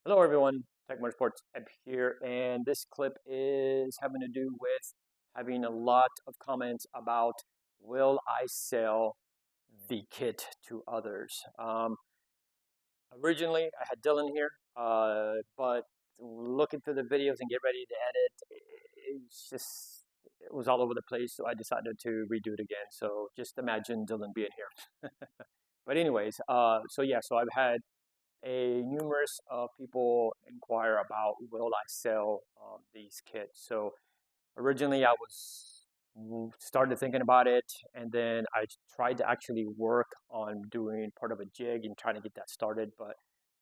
Hello everyone, Tech Motorsports Eb here, and this clip is having to do with having a lot of comments about will I sell the kit to others. Originally, I had Dylan here, but looking through the videos and get ready to edit, it was all over the place, so I decided to redo it again. So just imagine Dylan being here. But anyways, so I've had a numerous people inquire about will I sell these kits. So originally I was started thinking about it, and then I tried to actually work on doing part of a jig and trying to get that started. But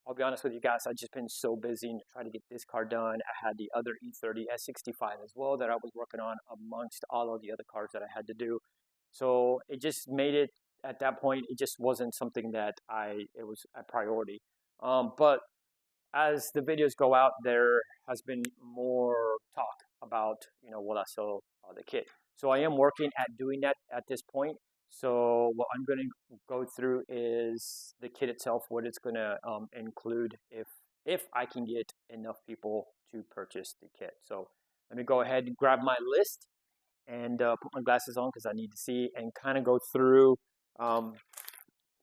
I'll be honest with you guys, I've just been so busy and trying to get this car done. I had the other E30 S65 as well that I was working on amongst all of the other cars that I had to do. So it just made it at that point. It just wasn't something that it was a priority. But as the videos go out, there has been more talk about, will I sell the kit. So I am working at doing that at this point. So what I'm going to go through is the kit itself, what it's going to include if I can get enough people to purchase the kit. So let me go ahead and grab my list and put my glasses on because I need to see and kind of go through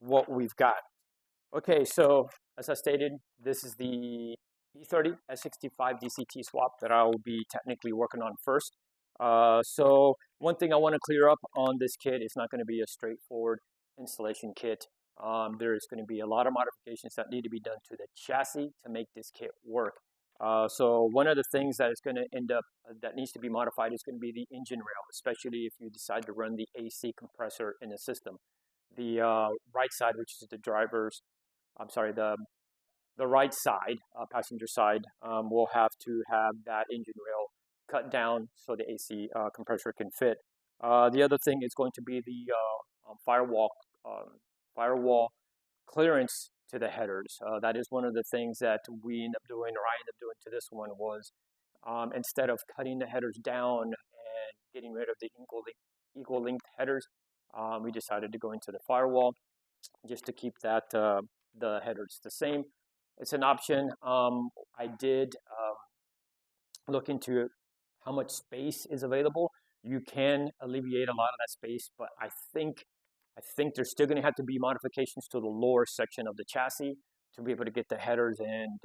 what we've got. Okay, so as I stated, this is the E30 S65 DCT swap that I will be technically working on first. So one thing I want to clear up on this kit is not going to be a straightforward installation kit. There's going to be a lot of modifications that need to be done to the chassis to make this kit work. So one of the things that is going to end up that needs to be modified is going to be the engine rail, especially if you decide to run the AC compressor in the system. The right side, which is the the right side, passenger side, will have to have that engine rail cut down so the AC compressor can fit. The other thing is going to be the firewall clearance to the headers. That is one of the things that we end up doing, or I end up doing to this one, was instead of cutting the headers down and getting rid of the equal length headers, we decided to go into the firewall just to keep that the headers the same. It's an option. I did look into how much space is available. You can alleviate a lot of that space, but I think there's still going to have to be modifications to the lower section of the chassis to be able to get the headers and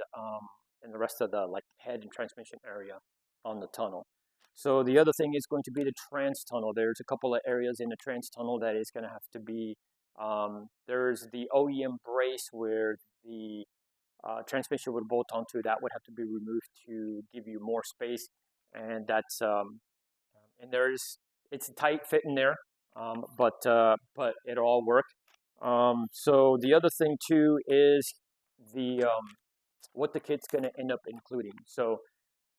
the rest of the head and transmission area on the tunnel. So the other thing is going to be the trans tunnel. There's a couple of areas in the trans tunnel that is going to have to be. There's the OEM brace where the transmission would bolt onto. That would have to be removed to give you more space, and that's and it's a tight fit in there, but it'll all work. So the other thing too is the what the kit's going to end up including. So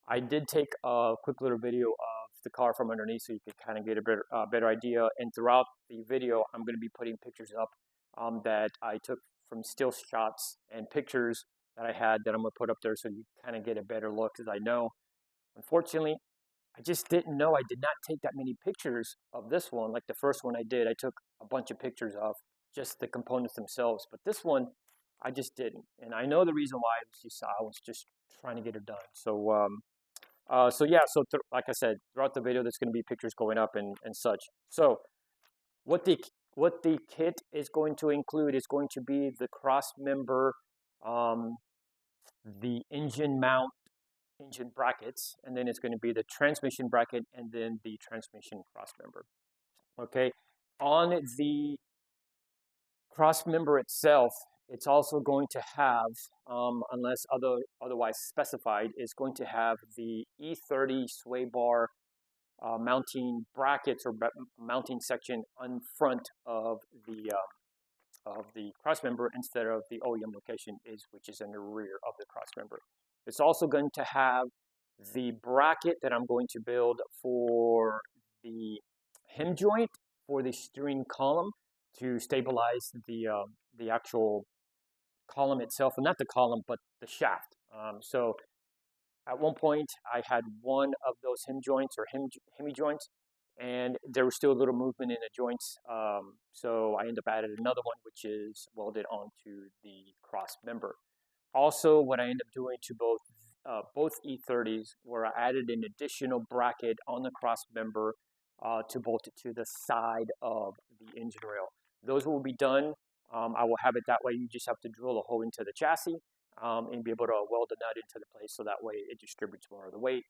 I did take a quick little video of the car from underneath so you could kind of get a better idea. And throughout the video, I'm going to be putting pictures up that I took from still shots and pictures that I had that I'm going to put up there so you kind of get a better look. Because I know, unfortunately, I just didn't know. I did not take that many pictures of this one. Like the first one I did, I took a bunch of pictures of just the components themselves. But this one, I just didn't. And I know the reason why. I was just trying to get it done. So like I said, throughout the video, there's going to be pictures going up and such. So what the kit is going to include is going to be the cross member, the engine mount, engine brackets, and then it's going to be the transmission bracket and then the transmission cross member. Okay, on the cross member itself, it's also going to have, unless otherwise specified, is going to have the E30 sway bar mounting brackets or mounting section on front of the cross member instead of the OEM location which is in the rear of the cross member. It's also going to have the bracket that I'm going to build for the hem joint for the steering column to stabilize the actual column itself, and not the column, but the shaft. So at one point, I had one of those hem joints or hemi joints, and there was still a little movement in the joints. So I ended up adding another one, which is welded onto the cross member. Also, what I ended up doing to both E30s, where I added an additional bracket on the cross member to bolt it to the side of the engine rail. Those will be done. I will have it that way. You just have to drill a hole into the chassis and be able to weld the nut into the place so that way it distributes more of the weight.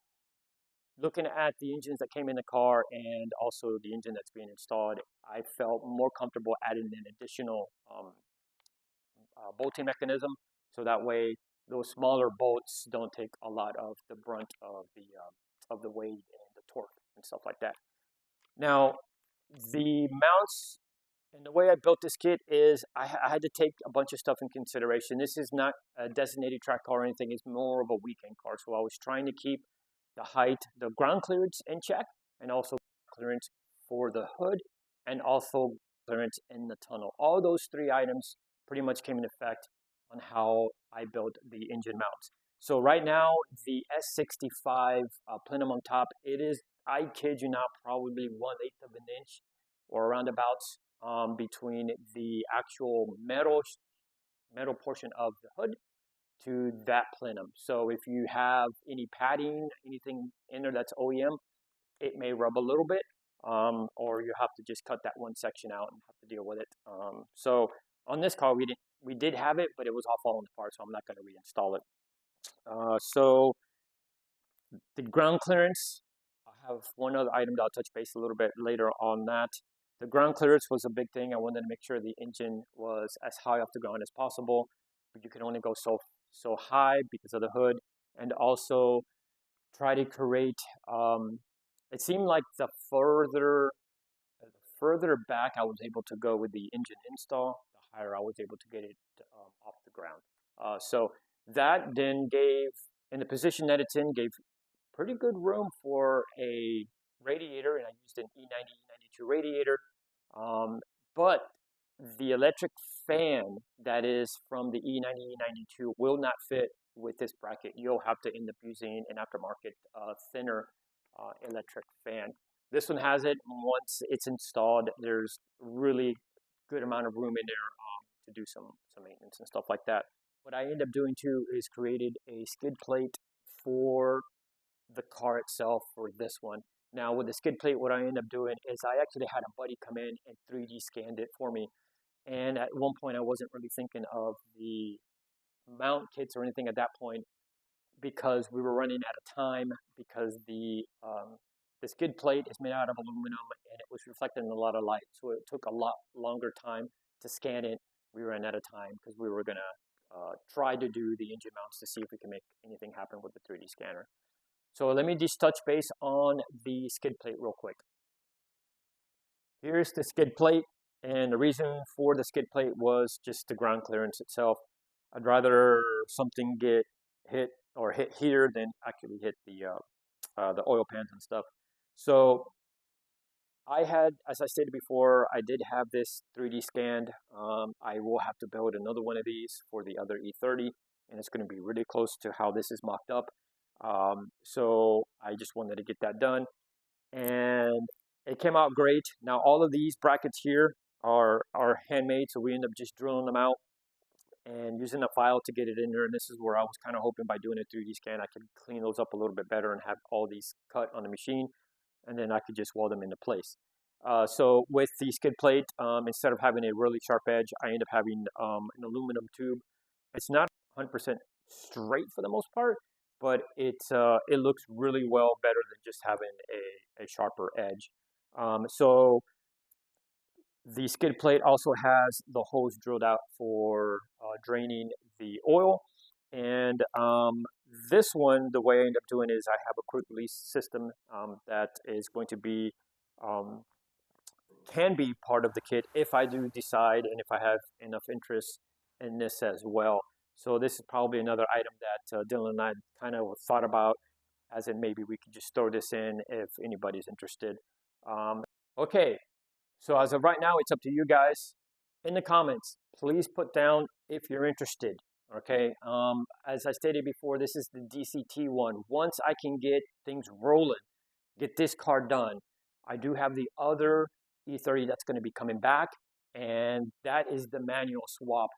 Looking at the engines that came in the car and also the engine that's being installed, I felt more comfortable adding an additional bolting mechanism, so that way those smaller bolts don't take a lot of the brunt of the weight and the torque and stuff like that. Now, the mounts and the way I built this kit is I had to take a bunch of stuff in consideration. This is not a designated track car or anything. It's more of a weekend car. So I was trying to keep the height, the ground clearance in check, and also clearance for the hood, and also clearance in the tunnel. All those three items pretty much came in effect on how I built the engine mounts. So right now, the S65 plenum on top, it is, I kid you not, probably 1/8 of an inch or roundabouts between the actual metal portion of the hood to that plenum. So if you have any padding, anything in there that's OEM, it may rub a little bit, or you have to just cut that one section out and have to deal with it. So on this car, we did have it, but it was all falling apart, so I'm not going to reinstall it. So the ground clearance, I have one other item that I'll touch base a little bit later on that. The ground clearance was a big thing. I wanted to make sure the engine was as high off the ground as possible, but you can only go so high because of the hood, and also try to create, it seemed like the further back I was able to go with the engine install, the higher I was able to get it off the ground. So that then gave, in the position that it's in, gave pretty good room for a radiator, and I used an E90, E92 radiator, but the electric fan that is from the E90, E92 will not fit with this bracket. You'll have to end up using an aftermarket thinner electric fan. This one has it. Once it's installed, there's really good amount of room in there to do some maintenance and stuff like that. What I end up doing too is created a skid plate for the car itself for this one. Now with the skid plate, what I end up doing is I actually had a buddy come in and 3D scanned it for me. And at one point I wasn't really thinking of the mount kits or anything at that point because we were running out of time, because the skid plate is made out of aluminum and it was reflecting a lot of light. So it took a lot longer time to scan it. We ran out of time because we were gonna try to do the engine mounts to see if we can make anything happen with the 3D scanner. So let me just touch base on the skid plate real quick. Here's the skid plate, and the reason for the skid plate was just the ground clearance itself. I'd rather something get hit here than actually hit the oil pans and stuff. So I had, as I stated before, I did have this 3D scanned. I will have to build another one of these for the other E30, and it's going to be really close to how this is mocked up. So I just wanted to get that done, and it came out great. Now all of these brackets here are handmade, so we end up just drilling them out and using a file to get it in there. And this is where I was kind of hoping by doing a 3D scan I could clean those up a little bit better and have all these cut on the machine, and then I could just weld them into place. So with the skid plate, instead of having a really sharp edge, I end up having an aluminum tube. It's not 100% straight for the most part, but it looks really well better than just having a sharper edge. So the skid plate also has the hose drilled out for draining the oil. And this one, the way I end up doing is I have a quick release system that is going to be, can be part of the kit if I do decide and if I have enough interest in this as well. So this is probably another item that Dylan and I kind of thought about, as in maybe we could just throw this in if anybody's interested. Okay, so as of right now, it's up to you guys. In the comments, please put down if you're interested, okay? As I stated before, this is the DCT one. Once I can get things rolling, get this car done, I do have the other E30 that's going to be coming back, and that is the manual swap.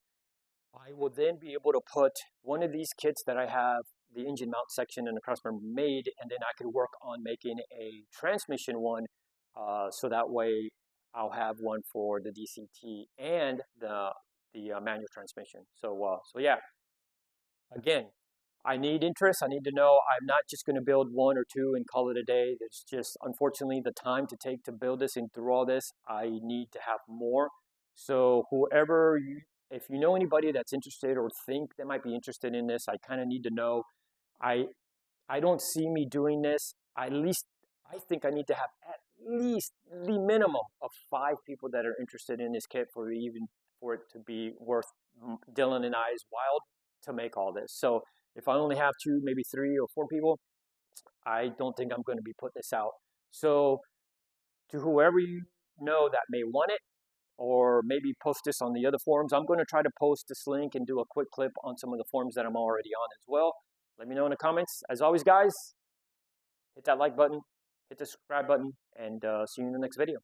I will then be able to put one of these kits that I have the engine mount section and the crossmember made, and then I could work on making a transmission one, so that way I'll have one for the DCT and the manual transmission. So yeah, again, I need interest. I need to know I'm not just going to build one or two and call it a day. There's just, unfortunately, the time to take to build this and through all this, I need to have more. So whoever if you know anybody that's interested or think they might be interested in this, I kind of need to know. I I don't see me doing this. At least I think I need to have at least the minimum of 5 people that are interested in this kit for it to be worth Dylan and I's while to make all this. So if I only have 2, maybe 3 or 4 people, I don't think I'm going to be putting this out. So to whoever you know that may want it, or maybe post this on the other forums, I'm going to try to post this link and do a quick clip on some of the forums that I'm already on as well. Let me know in the comments. As always, guys, hit that like button, hit the subscribe button, and see you in the next video.